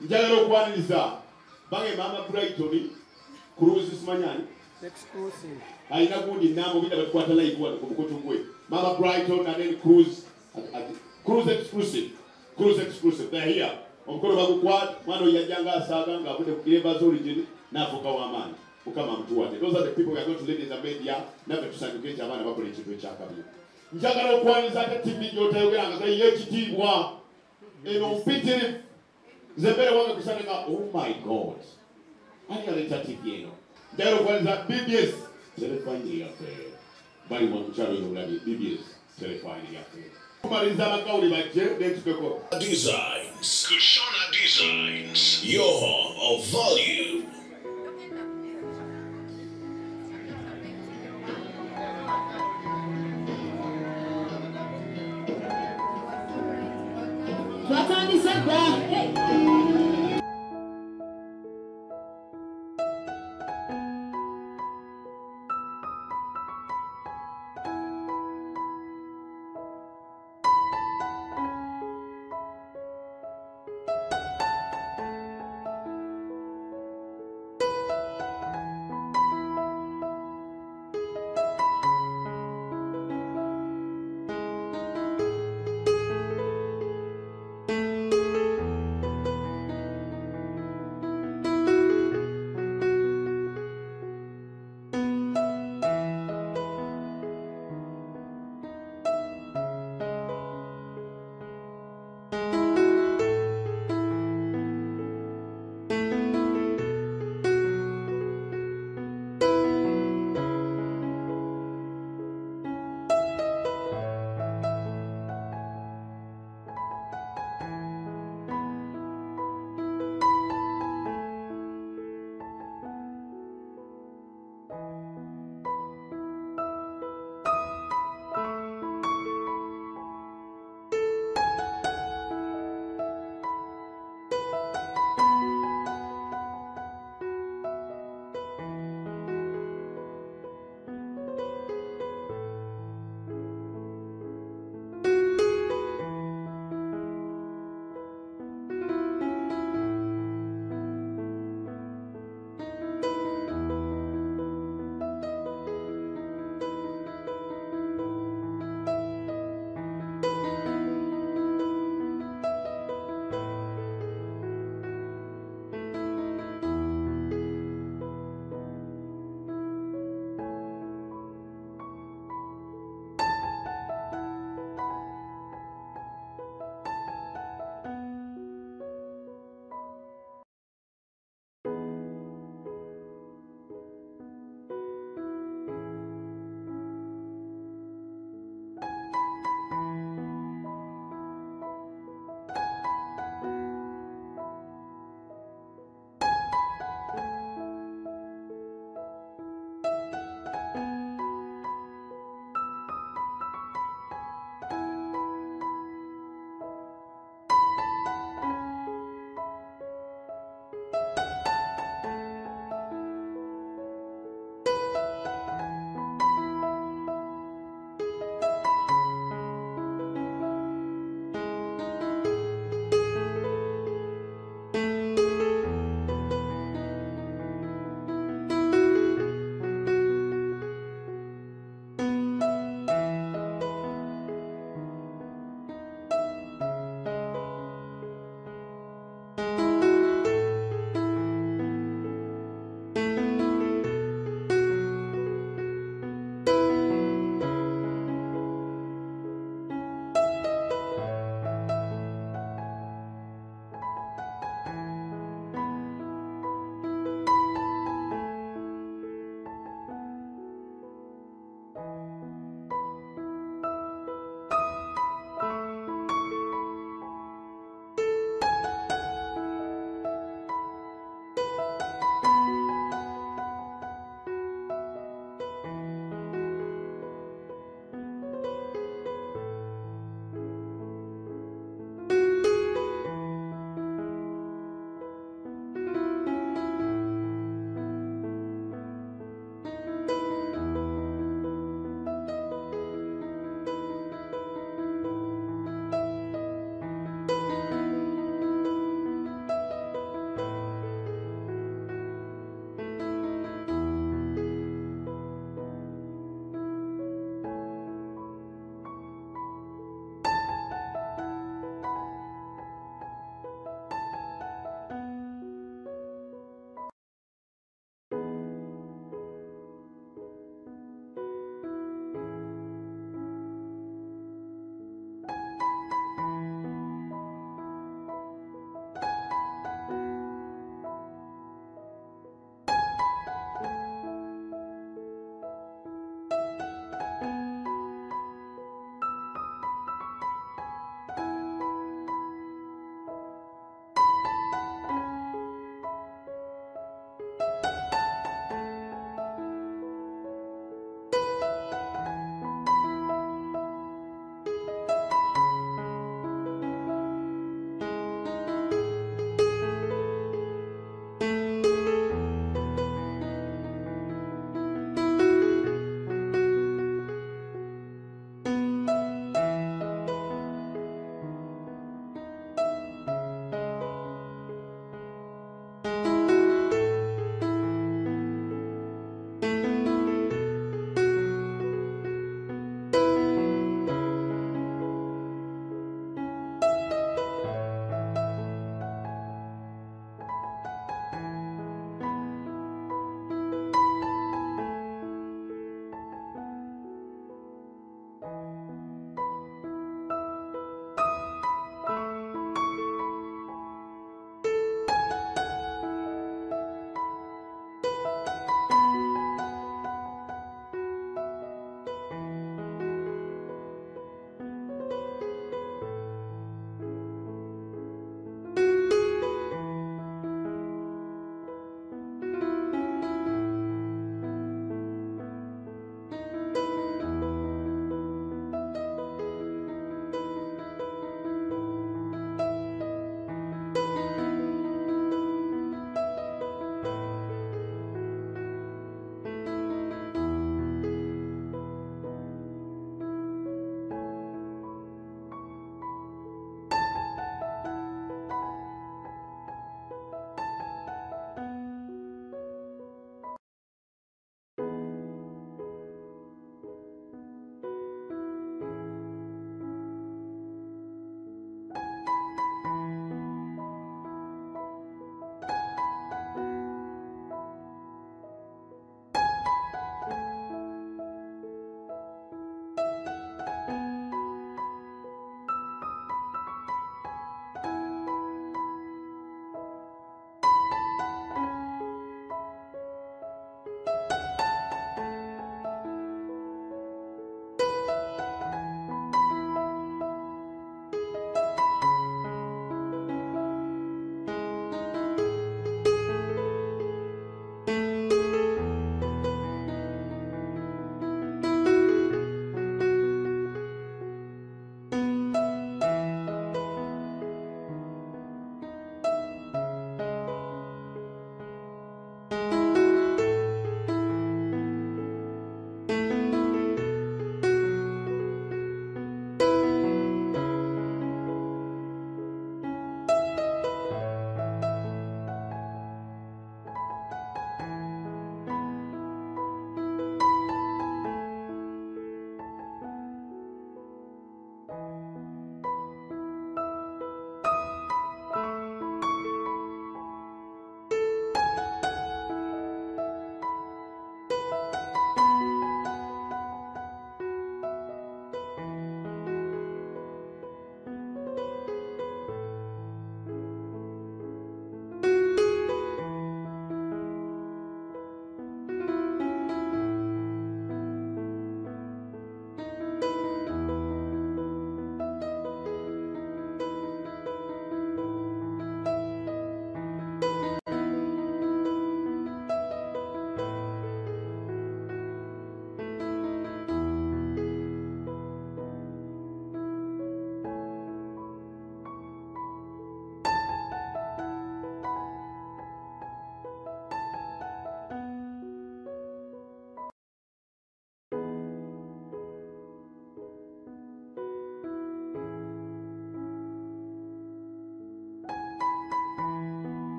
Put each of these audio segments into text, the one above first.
Njagala okwaniriza bange mama Brighton cruise simanyani exclusive. Aina gundi namo bida bakwata live wano ku Bukotongwe. Mama Brighton and then cruise exclusive. Cruise exclusive. They're here. Omukolo bagukwat mwana yajanga asaga nga bude kukireba origin nafuka wa amani. Ukama mtu wate. Those are the people we are going to lead in the media. Nabe tusanyuke abana bakole ekintu ekyakabiri. Njagala okwaniriza ate TV gyotayogera nga yekitiibwa eno mpitirivu zebere wange kusanga oh my god ani aleta TV eno njagala okwaniriza BBS telefoni yaffe bali mu kyalo y'obulabi BBS telefoni yaffe kumaliza abakawuli bajje netupeko Designs Kushona Designs your home of value.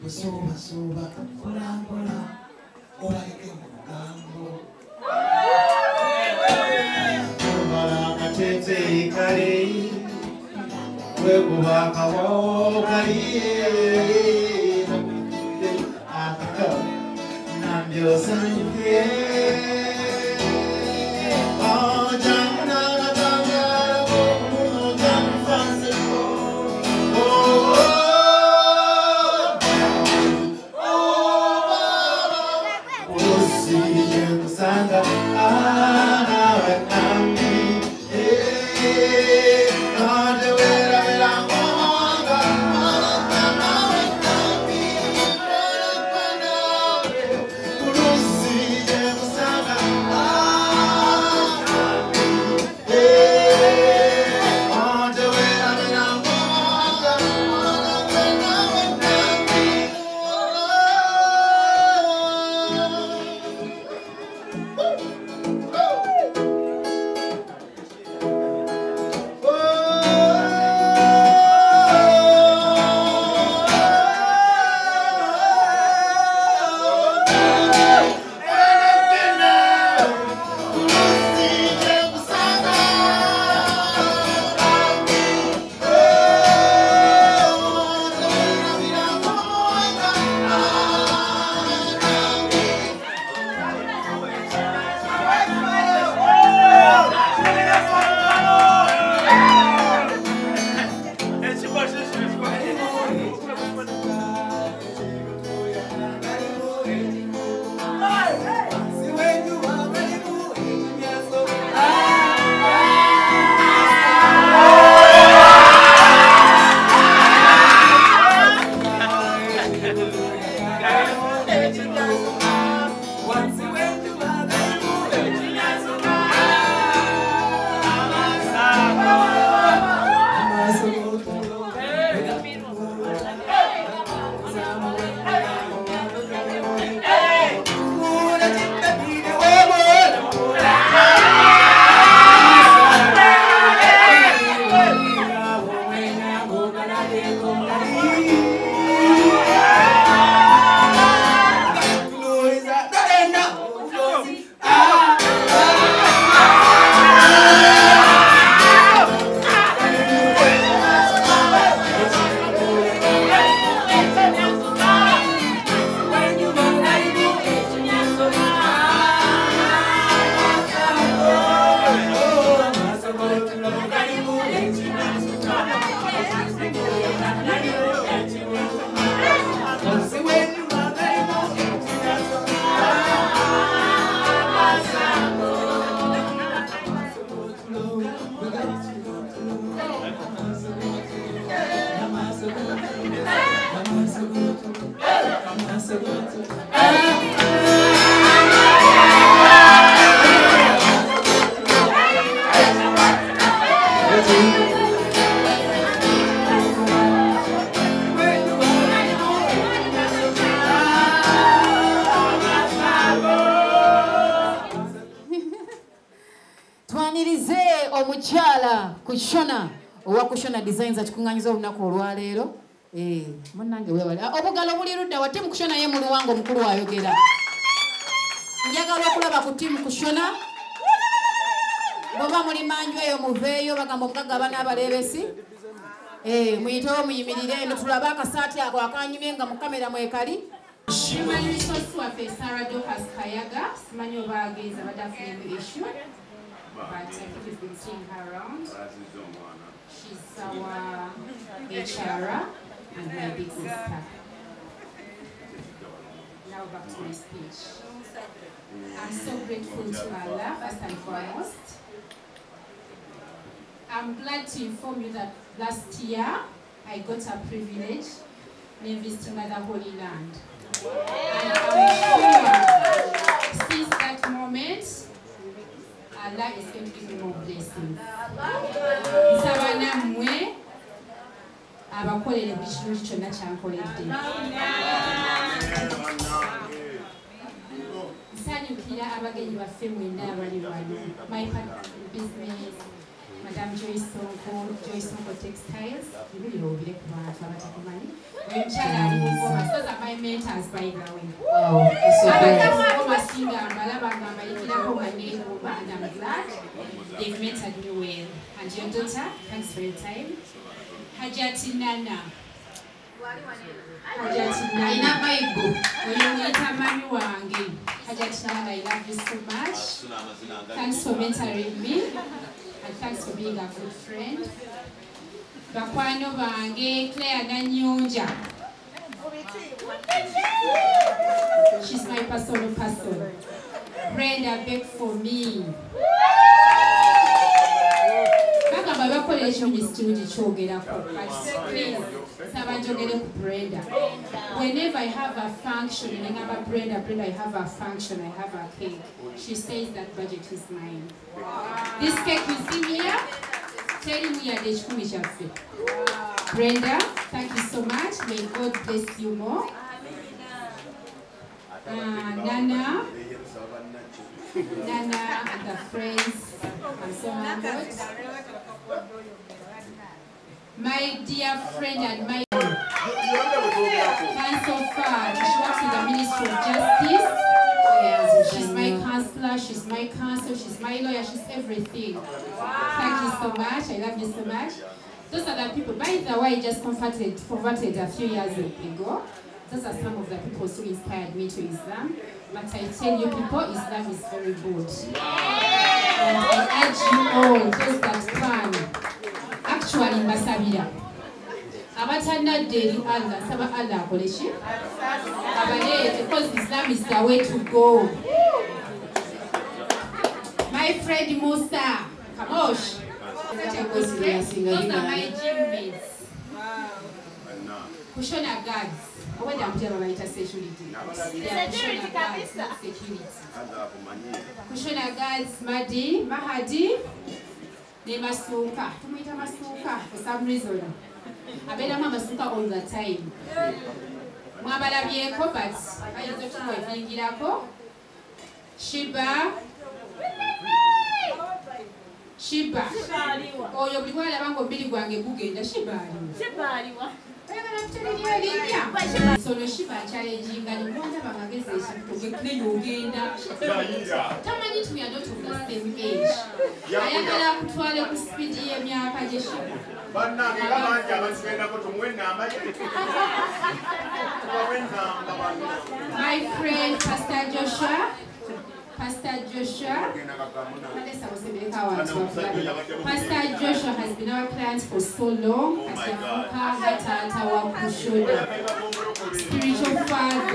Kusuba, kola, obaleke mugambo. Kumala katete kare, wekubaka wokaliye. Nambyo sanyuke. Kushona owa Kushona designs atukunganyiza olunaku olwaleero munnange webale obugalo buli ludda wa timu Kushona ye muluwango mukulu ayogera njagala okulaba ku timu Kushona baba muli manju eyo muveeyo bagamba omugaga abana abalebesi muyitewo muyimirire eno tulaba akasaati ako akanyumye nga mu kamera mwekali Human resource waffe Sarah Dokas Kayaga simanyi oba agenza badafulemu issue but I think you've been seeing her around. She's our HR and my big sister. Now back to my speech. I'm so grateful to Allah, first and foremost. I'm glad to inform you that last year I got a privilege in visiting the Holy Land. And I'm sure since that moment, Allah is going to give me more blessings. Nsaba nammwe abakolere buli kirungi kyonna kyankoledde. Nsanyukira abagenyi baffe mwenna abali wano. My partner in business, Madam Joyce Sonko Textiles. You really know Bilek Money. Those are my mentors, by the way. Wow, that's so great. And I'm glad they've mentored me well. And your daughter, thanks for your time. Hajati Nana. Hajati Nana Bible. Hajati Nana, I love you so much. Thanks for mentoring me. And thanks for being a good friend. Bakwano Bange, Claire Nanyonja. She's my personal person. Brenda beg for me. Whenever I have a function, and I have a Brenda, I have a function, I have a cake. She says that budget is mine. This cake you see here, telling me a dish. Brenda, thank you so much. May God bless you more. Nana and the friends, I'm so humbled. My dear friend and my counsel far, she works in the Ministry of Justice. She's my counselor, she's my counsel, she's my lawyer, she's everything. Thank you so much, I love you so much. Those are the people, by the way, I just converted a few years ago. Those are some of the people who inspired me to Islam. But I tell you people, Islam is very good. And I urge you all, those that plan, actually Masabida. Abatana daily Allah, Saba Allah Koleshi. Because Islam is the way to go. My friend Musa, Kamosh. Those are my gym mates. Kushona guards. What I'm telling you about security. Kushona guards, not security. Kushona guards, Mahadi, Nemasuka. Tumita Masuka for some reason. I bet I'm Masuka all the time. Mwabala bieko, but I use the toy Vingirako. Shiba. Oh, you're going to go Billy Wangi Bugenda Shiba. So the Shiba challenging and you wonder about organization to play Uganda. Tamani to me are not of the same age. I am going to try to speed the Myaka. My friend Pastor Joshua. Pastor Joshua has been our client for so long. Spiritual father.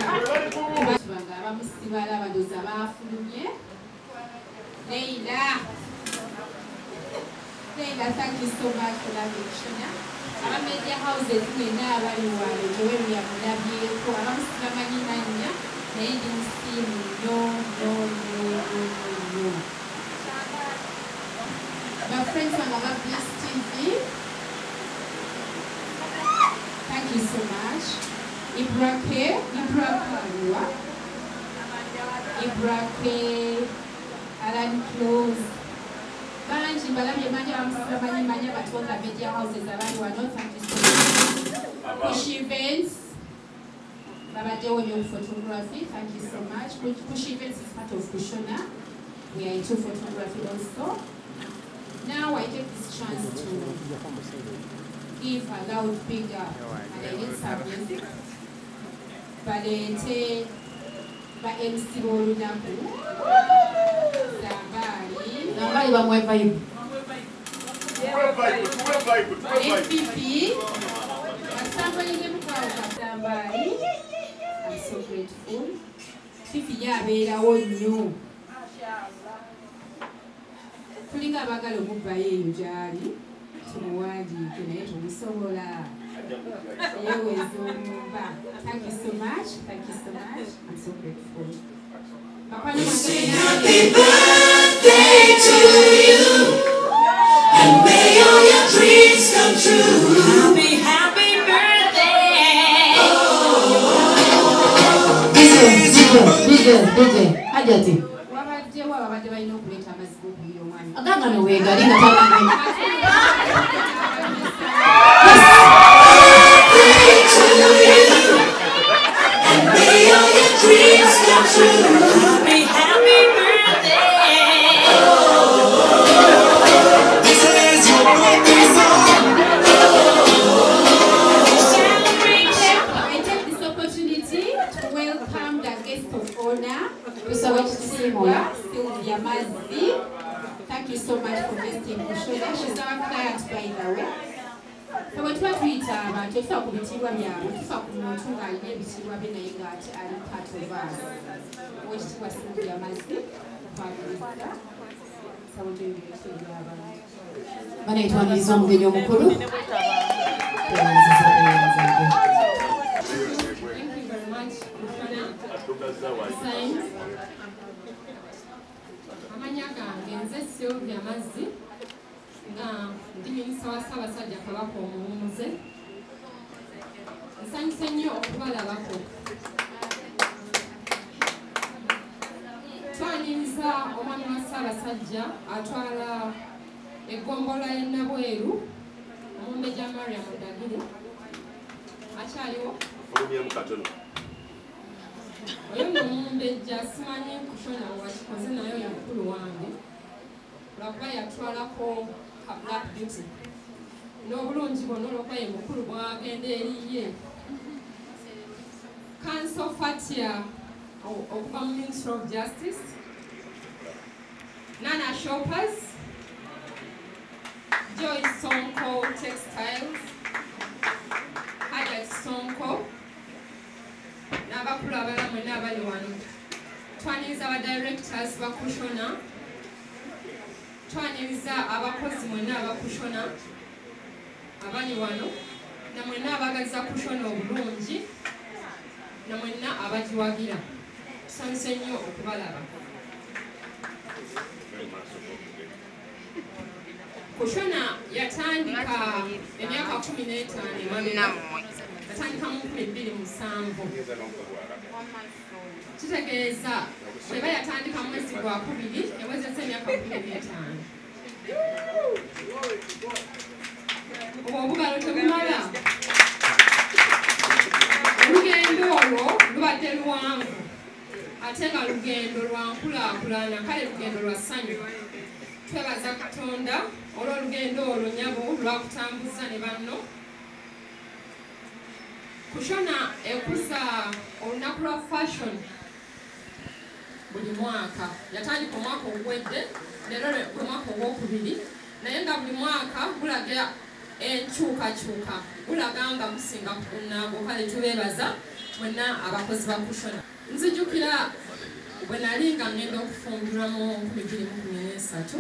Leila, thank you so much for that Kushona. Our media houses in they didn't see me. No. My friends from our Bliss TV, thank you so much. Ibrake, Alan Close, Banji, Balami, Manya, but all the media houses around you are not. Thank you so much. Push events. Baba Dewo photography, thank you so much. Push events is part of Kushona. We are into photography also. Now I take this chance to give a loud big up and I need some music. Balete, ba MC Borunaku, Zambari wa mwe vibe. FPP, Asambali Ngemuka Zambari. I'm so grateful. Fifi ya beera wonnyo. Tulinga abagala okubbayo eyo gyali tumuwandiike naye tumusobola. Yeeweza omumba. Thank you so much. Thank you so much. I'm so grateful. Sing happy birthday to you, and may all your dreams come true. Happy birthday. DJ, Hajati. Aganga no wegali nga tabange. And may all your dreams come true. Happy birthday. This is your birthday song. I take this opportunity to welcome the guest of honor, Sylvia Mazzi. Thank you so much for visiting Kushona. She's our client, by the way. So what we twitter about if I could be Tiwa Myaka, if I could not to my name is Tiwa Naye and part of us, which was Sylvia Mazzi. So what do you say about? Banaitwa nizo mgenyo mukuru. Thank you very much, Kushona. Thanks. Myaka ngenze Sylvia Mazzi nga ndi minisita wa Ssaabasajja Kabaka omuwummuze. Nsanyuse nnyo okubalabako. Twaniriza omwami wa Ssaabasajja atwala eggombola y'e Nabweru Omumbejja Mariam Dagire akyaliwo. Oyo n'Omumbejja simanyi Kushona wakikoze naye oyo mukulu wange lwakuba yatwalako ka Black Beauty n'obulungi bwonna olwokuba ye mukulu bwagenda eriye Council Fatia okuva mu Ministry of Justice, Nana Shoppers, Joy Sonko Textiles, Hyatt Sonko n'abakulu abalala mwenna abali wano. Twaniriza aba directors ba Kushona, twaniriza abakozi mwenna aba Kushona abali wano, na mwenna abagaliza Kushona obulungi, na mwenna abagiwagira. Tusanyuse nnyo okubalaba. Kushona yatandika emyaka 15 emabega. Yatandika mu 2007. Kitegeeza bweba yatandika mu mwezi gwa 2 ewezezza emyaka 25. Obugalo tebumala. Olugendo olwo lubadde luwanvu ate nga lugendo lwa nkulaakulana, kale lugendo lwa ssanyu. Twebaza Katonda olw'olugendo olwo nyabo lwakutambuza ne banno. Kushona ekuza olunaku lwa fashion buli mwaka. Yatandika omwaka oguwedde, leero gwe mwaka ogwokubiri, naye nga buli mwaka gulaga enkyukakyuka, gulaga nga gusinga ku gunnaago. Kale tubeebaza mwenna abakozi ba Kushona. Nzijukira bwe nali nga ngenda okufumbirwa mu 2013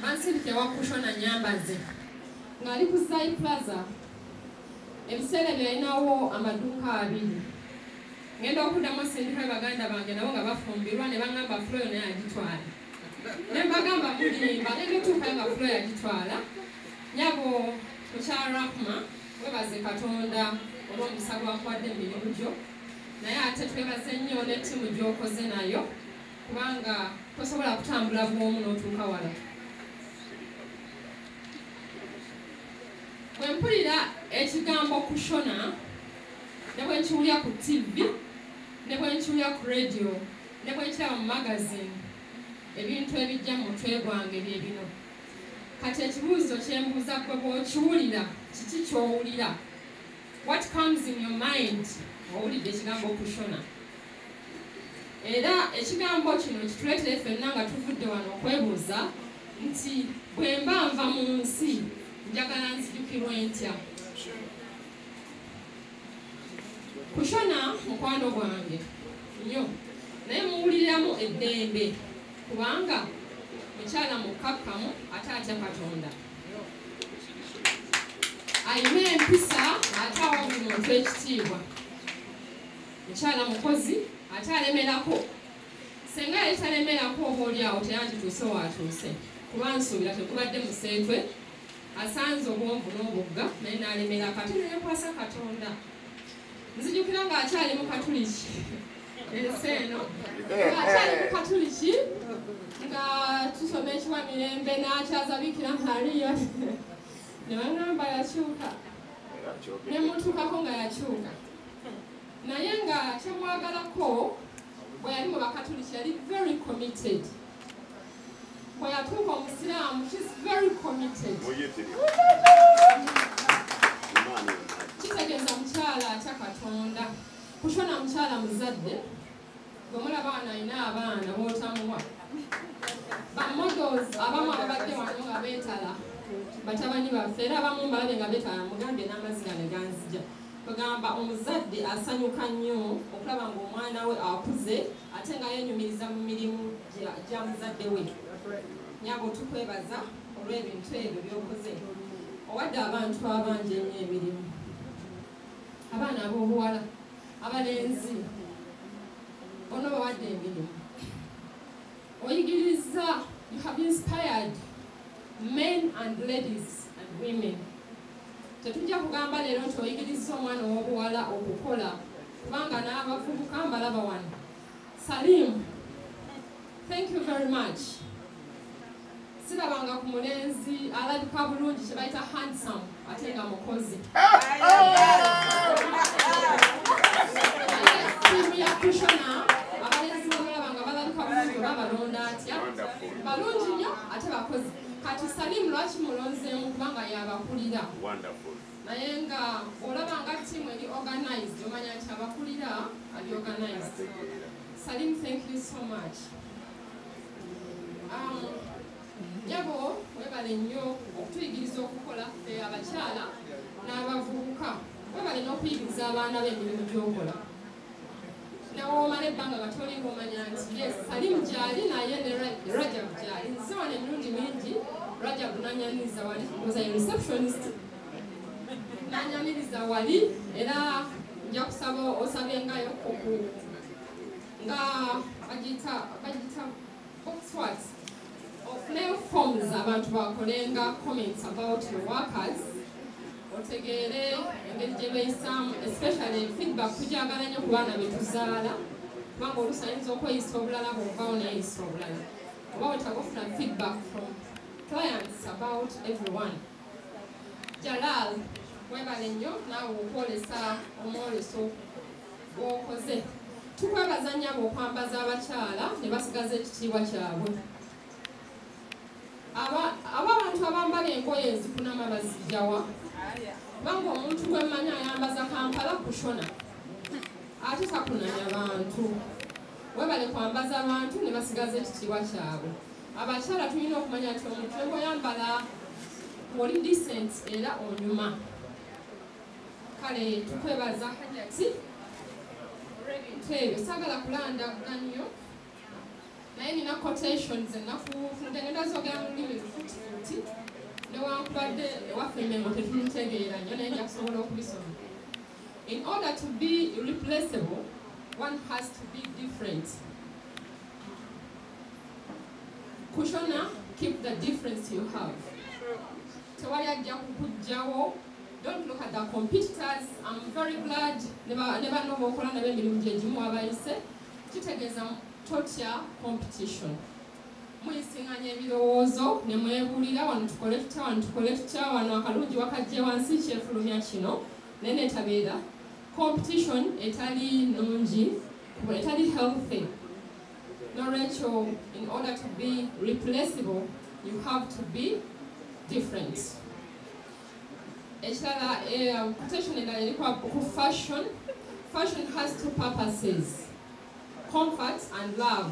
bansindika ewa Kushona nyambaze ng'ali ku Zai Plaza. Ebiseera bye yalinawo amaduuka 2. Ngenda okuddamu osindika baganda bange nabo nga bafumbirwa ne baŋŋamba Floyo naye agitwala. Ne mbagamba mulimba ngenda otuukayo nga Floyo agitwala. Nyabo mukyarahma webaze Katonda olw'omukisa gwakuwadde mu mirimu gyo. Naye ate twebaze nnyo n'ettiimu gy'okoze nayo kubanga tosobola kutambula bw'omu n'otuuka wala. Bwe mpulira ekigambo Kushona ne bwe nkiwulira ku TV ne bwe nkiwulira ku radio ne bwe nkiraba mu magazine, ebintu ebijja mu mutwe gwange bye bino. Kati ekibuuzo kye mbuuza gwe bw'okiwulira kiki ky'owulira? What comes in your mind owulidde ekigambo Kushona? Era ekigambo kino kituleetere ffenna nga tuvudde wano okwebuuza nti bwe mba nva mu nsi njagala nzijukirwe ntya? Kushona mukwano gwange nnyo, naye muwuliramu eddembe kubanga mukyala mukkakkamu ate atya Katonda. Ayina empisa ate awa buli muntu ekitiibwa. Mukyala mukozi ate alemerako. Senga yali talemerako oba oliawo teyandituuse waatuuse kuba nsuubira tekubadde museetwe asanze obwonvu n'obugga naye n'alemerako ate neyekwasa Katonda. Nzijukira ng'akyali mu Katuliki enseno akyali ku katuliki nga tusoma ekiwa Mirembe n'akyaza Bikira Mariya ne bagamba yakyuka ne mutuukako nga yakyuka naye nga kyemwagalako bwe yali mu bakatuliki yali very committed bwe yatuuka omusiraamu she's very committed kitegeeza mukyala atya Katonda Kushona mukyala muzadde gwe mulaba wano alina abaana b'otamuwa bamodels abamu ababadde wano nga beetala batabani baffe era abamu mbalabe nga beetala mugambye n'amazzi gano ganzija bagamba omuzadde asanyuka nnyo okulaba ng'omwana we akuze ate nga yenyumiriza mu mirimu gya muzadde we Nyago tukwebaza olw'ebintu ebyo by'okoze owadde abantu abangi ennyo emirimu abaana ab'obuwala abalenzi ono bawadde emirimu oyigiriza you have inspired men and ladies and women tetujja kugamba leero nti oyigiriza omwana ow'obuwala okukola kubanga n'abavubuka mbalaba wano Salim thank you very much sirabanga ku mulenzi alabika bulungi kye bayita handsome ate nga mukozi tiimu ya Kushona abalenzi bamulabanga balabika bulungi oba balonda atya balungi nnyo ate bakozi kati Salim lwaki mulonzeemu kubanga yabakulira naye nga olabanga tiimu eri organized omanya nti abakulira ali organized Salim thank you so much Yabo webale nnyo okutuyigiriza okukola abakyala n'abavubuka webale n'okuyigiriza abaana b'emirimu gy'okola nawe omala ebbanga nga tolinga omanya nti yes Salim gyali naye ne Rajab gyali nze wano emirundi mingi Rajab nanyamiriza wali was a receptionist nanyamiriza wali era nja kusaba osabengayo nga bagita Oxford Ofune forms abantu bakolenga comments about your workers otegere engeri gye beeyisaamu especially feedback tujagala nnyo ku baana betuzaala kubanga olusayinza okweyisa obulala bwovaawo neyeyisa obulala oba wetaaga ofuna feedback from clients about everyone Jalal webale nnyo naawe okwolesa omwoleso gwokoze tukwebaza nnyo abo okwambaza abakyala ne basigaza ekitiibwa kyabwe abantu abambala engoye ezikunama bazijjawa kubanga omuntu gwemmanya ayambaza Kampala Kushona ate takunanya bantu webale kwambaza abantu ne basigaza ekitiibwa kyabwe abakyala tulina okumanya nti omuntu bw'oyambala oli decent era onyuma kale tukwebaza Hajati olw'ebintu ebyo saagala kulandagula nnyo naye nina quotations ennakufunde ngenda zogera mu lulimi lufuutifuuti newankubadde ewaffe emengo tetulutegeera nnyo naye nja kusobola okubisoma in order to be replaceable one has to be different Kushona keep the difference you have tewali ajja kukugjawo don't look at the competitors I'm very glad ne banno b'okola nabo emirimu gye gimu abayise kitegeeza totya competition muyisinganya ebirowoozo ne mwebulira wano tukole tutya wano akalungi wakajje wansi kyefulumya kino naye netabeera competition etali nungi etali healthy nolwekyo in order to be replaceable you have to be different ekirala quotation endala eri ku fashion has two purposes comfort and love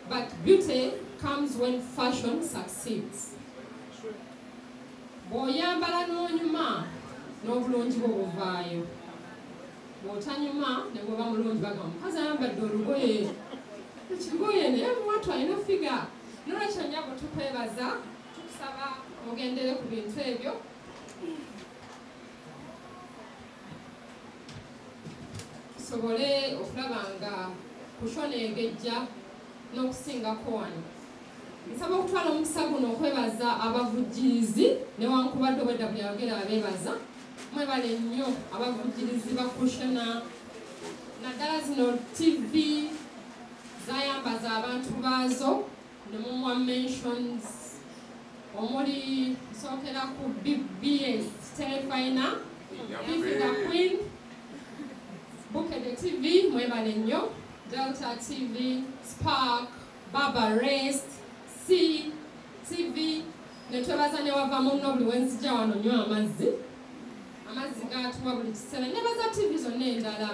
but beauty comes when fashion succeeds bw'oyambala n'onyuma n'obulungi bwo buvaayo bw'otanyuma ne bw'oba mulungi bagamba mukazi ayambadde olugoye ekigoye naye muwatu alina figa nolwekyo nyabo tukwebaza tukusaba mugendere ku bintu ebyo tusobole okulaba nga Kushona engejja n'okusingako wano nsaba okutwala omukisa guno okwebaza abavujjirizi newankubadde obwedda bwe yayogera abeebaza mwebale nnyo abavujjirizi ba Kushona naddala zino TV zayambaza abantu baazo ne mumuwa mentions omuli sookera ku BBS Telefina, Bifiga Queen, Bukede TV, mwebale nnyo, Delta TV, Spark, Baba Rest, C TV, ne twebaza ne wava munno buli wenzija wano nnyo amazzi gatuwa buli kiseera, nebaza TV zonna endala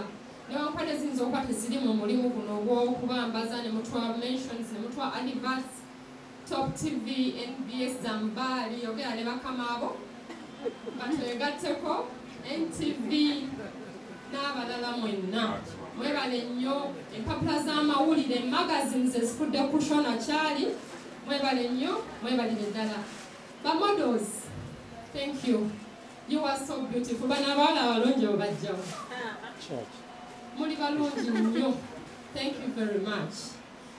newankubadde ziyinza okuba teziri mu mulimu guno ogw'okubambaza ne mutwa mentions ne mutwa adverts, Top TV, NBS Zambali, yogera ne bakama abo batwegatteko, NTV n'abalala mwenna mwebale nnyo. Empapula z'amawulire magazines ezifudde Kushona kyali, mwebale nnyo, mwebalire ddala. Models, thank you. You are so beautiful. Bana abawala abalungi obajjawo. Muli balungi nnyo. Thank you very much.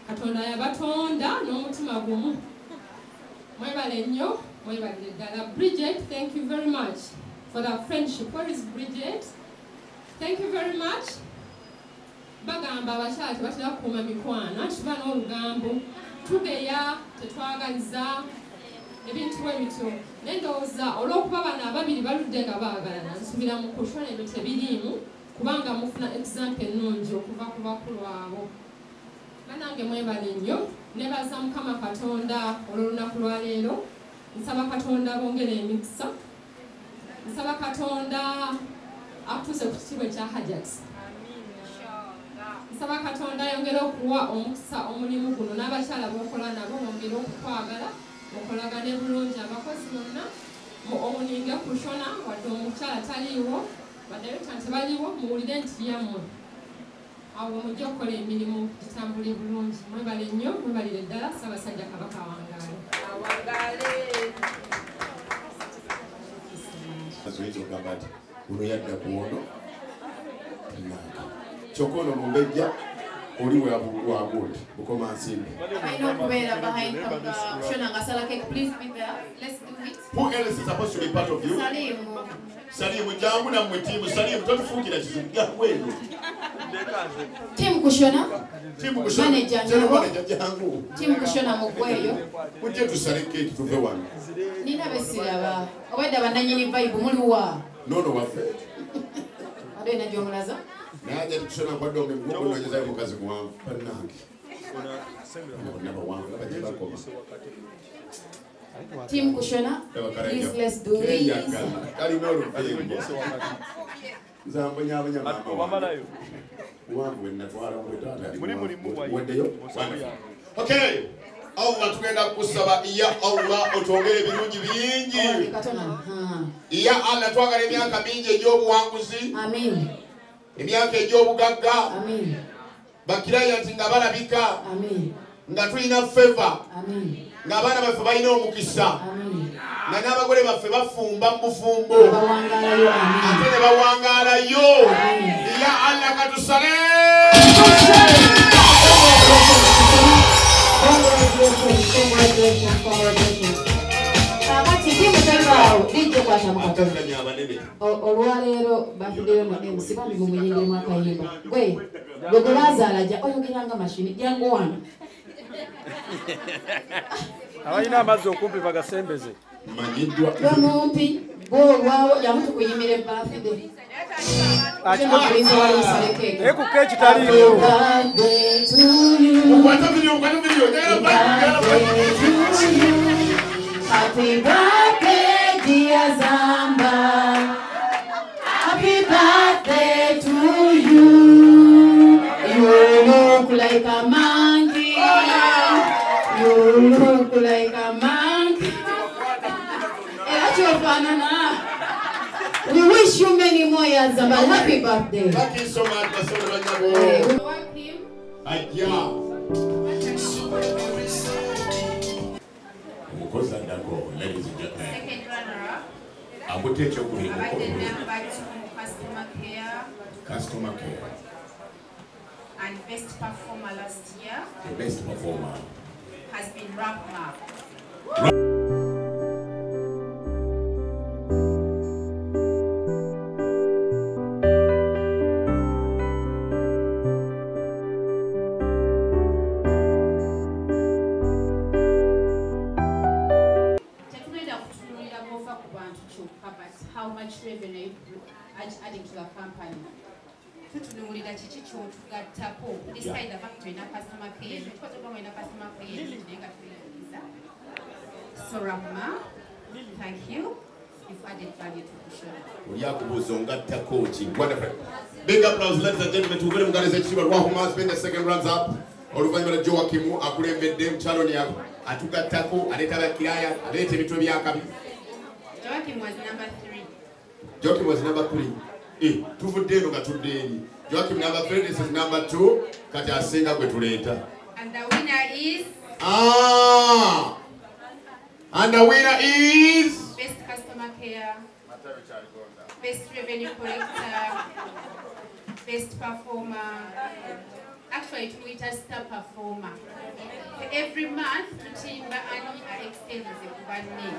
Katonda yabatonda n'omutima gumu. Mwebale nnyo, mwebalire ddala. Bridget, thank you very much for that friendship. Where is Bridget? Thank you very much. Bagamba abakyala tebatera kukuuma mikwano, anti tuba n'olugambo. Tubeya, tetwagaliza ebintu ebityo. Naye ndowooza olw'okuba bano ababiri baludde nga baagalana, nsuubira mu Kushona ebyo tebiriimu kubanga mufuna example ennungi okuva ku bakulu abo. Banange mwebale nnyo, nebaza Mukama Katonda olw'olunaku lwa leero. Nsaba Katonda bongere emikisa. Nsaba Katonda akutuuse ku kitiibwa ekya Hajat. Nsaba Katonda ayongere okuwa omukisa omulimu guno n'abakyala b'okola nabo bongere okukwagala okolagane bulungi. Abakozi bonna omuninge Kushona wadde omukyala taliiwo badirekita tebaliiwo, muwulire nti yammwe awo mujja okukola emirimu gitambule bulungi. Mwebale nnyo, mwebalire ddala. Ssaabasajja Kabaka awangaale. Asoyinza okugamba nti uno yadda ku ono kyokka ono mumbejja oli wagundi bukoma nsimbi. Alina okubeera behind Kushona ng'asala cake. Please be there. Let's do it. Who else is supposed to be part of you? Salimu. Salimu, jangu nammwe tiimu. Salimu, totufuukira kizibu wenu. Team Kushona. Tiimu Kushona. Manager jangu. Team Kushona mugweyo. Mujje tusale keeki tuve wano. Nina besiraba. Obwedda bannannyini vibe muliwa. Nono waffe. Ade na gyomulaza. Naye Kushona kwadde omunoonyezayo mukazi muwanvu. Bannange. Team Kushona, please let's do this. Okay. Allah tugenda kusaba iya Allah otwongere ebirungi bingi. Iya Allah twagala emyaka mingi egy'obuwanguzi. Amen. Emyaka egy'obugagga. Amen. Bakirayati nga balabika. Amen. Nga tulina favor. Amen. Nga abaana baffe balina omukisa. Amen. Nga n'abagole baffe bafumba mu bufumbo. Bawangalayo. Amen. Ate ne bawangaalayo. Iya Allah katusale. Olwaleero bafideyo nodemu sibambi mumuyingire mwakayimba gwe gwe bazaalaja oyogeranga mashini jangu wano abalina amazzi okumpi bagasembeze gomumpi gwolwawo jamu tukuyimira ebafide eku keeki taliiyo Happy birthday, dear Zamba. Happy birthday to you. You look like a monkey. You look like a monkey. That's your banana. We wish you many more years, Zamba. Happy birthday. Thank you so much, We want him. Ladies and gentlemen. Second runner-up. Akutecho kuli Number 2, customer care. And best performer last year The best performer has been Rap Mark. tutunulira kiki kyotugattako despite the fact tulina customer care tukikoze kuba mulina customer care naye nga tuyingiza. So Rahma, thank you. You've added value to Kushona. Yakubuzo ngattako ki. Wonderful. Big applause, ladies and gentlemen, to William Gardez Chiba Rwahuma spend the second runs up. Oluvanyuma Joakim akulembedde mukyalo ne atugattako aleeta kiraya aleeta ebintu byakabi. Joakim was number 3. Joakim was number 3. Tuvudde eno nga tudde eri. Joakim number 3, this is number 2. Kati asinga gwe tuleeta. And the winner is? And the winner is? Best customer care, best revenue collector, best performer. Actually, to it as star performer. Every month, Timba Ani extends the Kubani.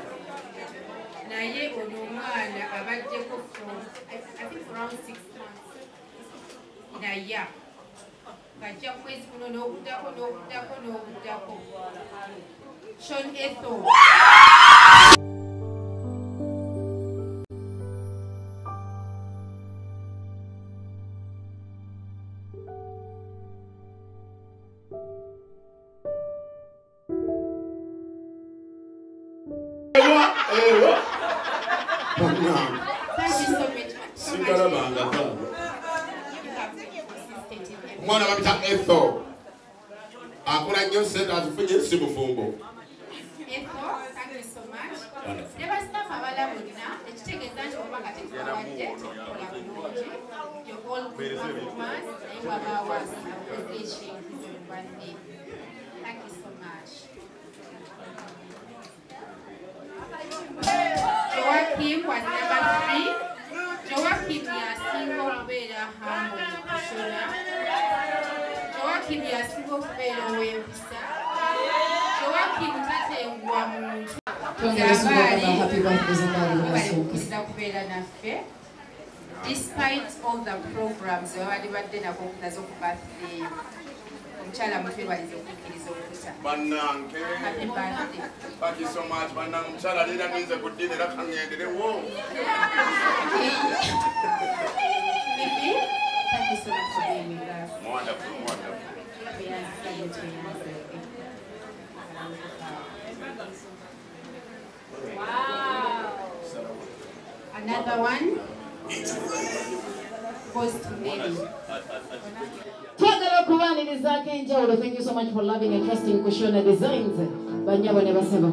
Naye Onomana Abadeko from, I think around 6 months. Naye. Kajja kwezi kuno n'obudako. Sean Etho. Mwana babita Etho. Akola nnyo sente atufunye si bufumbo. Etho, thank you so much. Never staff abalabulina ekitegeeza nti oba kateekawadde tetukola bulungi. You're all good performers naye wabaawo appreciation mu banne. Thank you so much. Joakim was number 3. Joakim yasinga okubeera humble mu Kushona. Joakim yasinga okubeera ow'empisa. Joakim tatengwa muntu. Balikukusira kubeera naffe. Despite all the programs webali badde nako nazo ku birthday. Omukyala mutwebaliza okukkiriza okuta. Bannange. Happy birthday. Thank you so much, bannange. Omukyala leera ngenze ku ddiini era kangenderewo. Bibi, thank you so much for being with us. Wonderful, wonderful. We are excited to have you. Wow. Another one goes to Nelly. Twagala okubaanirizaako enjawulo. Thank you so much for loving and trusting Kushona Designs. Banyabo ne basaba.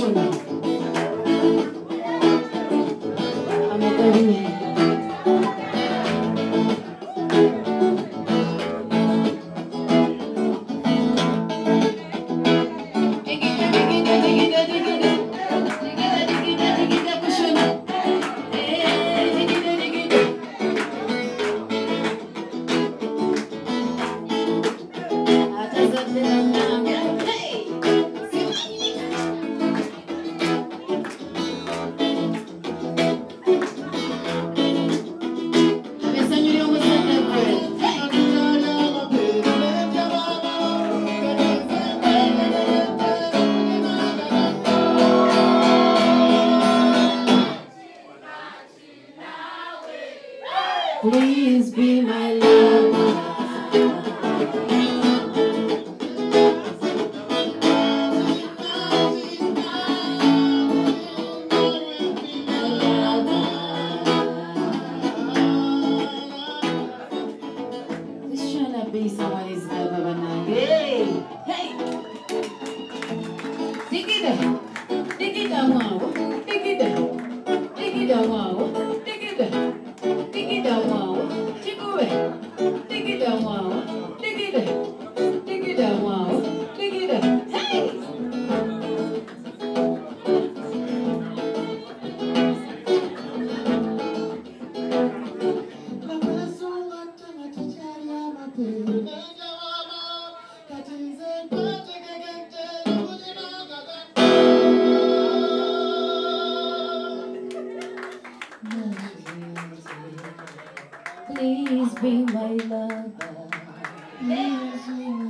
Kushona. Amekarimu. Please be my lover. Just trying to be somebody's lover, but not. Hey, hey. Dig it down. Dig it down, wow. Dig it down. Dig it down, wow. Dig it down. Dig it down, wow. Dig it. Dig it down, wow. Dig it down. Dig it down, wow. Dig it down. Hey. Please be my lover. Please be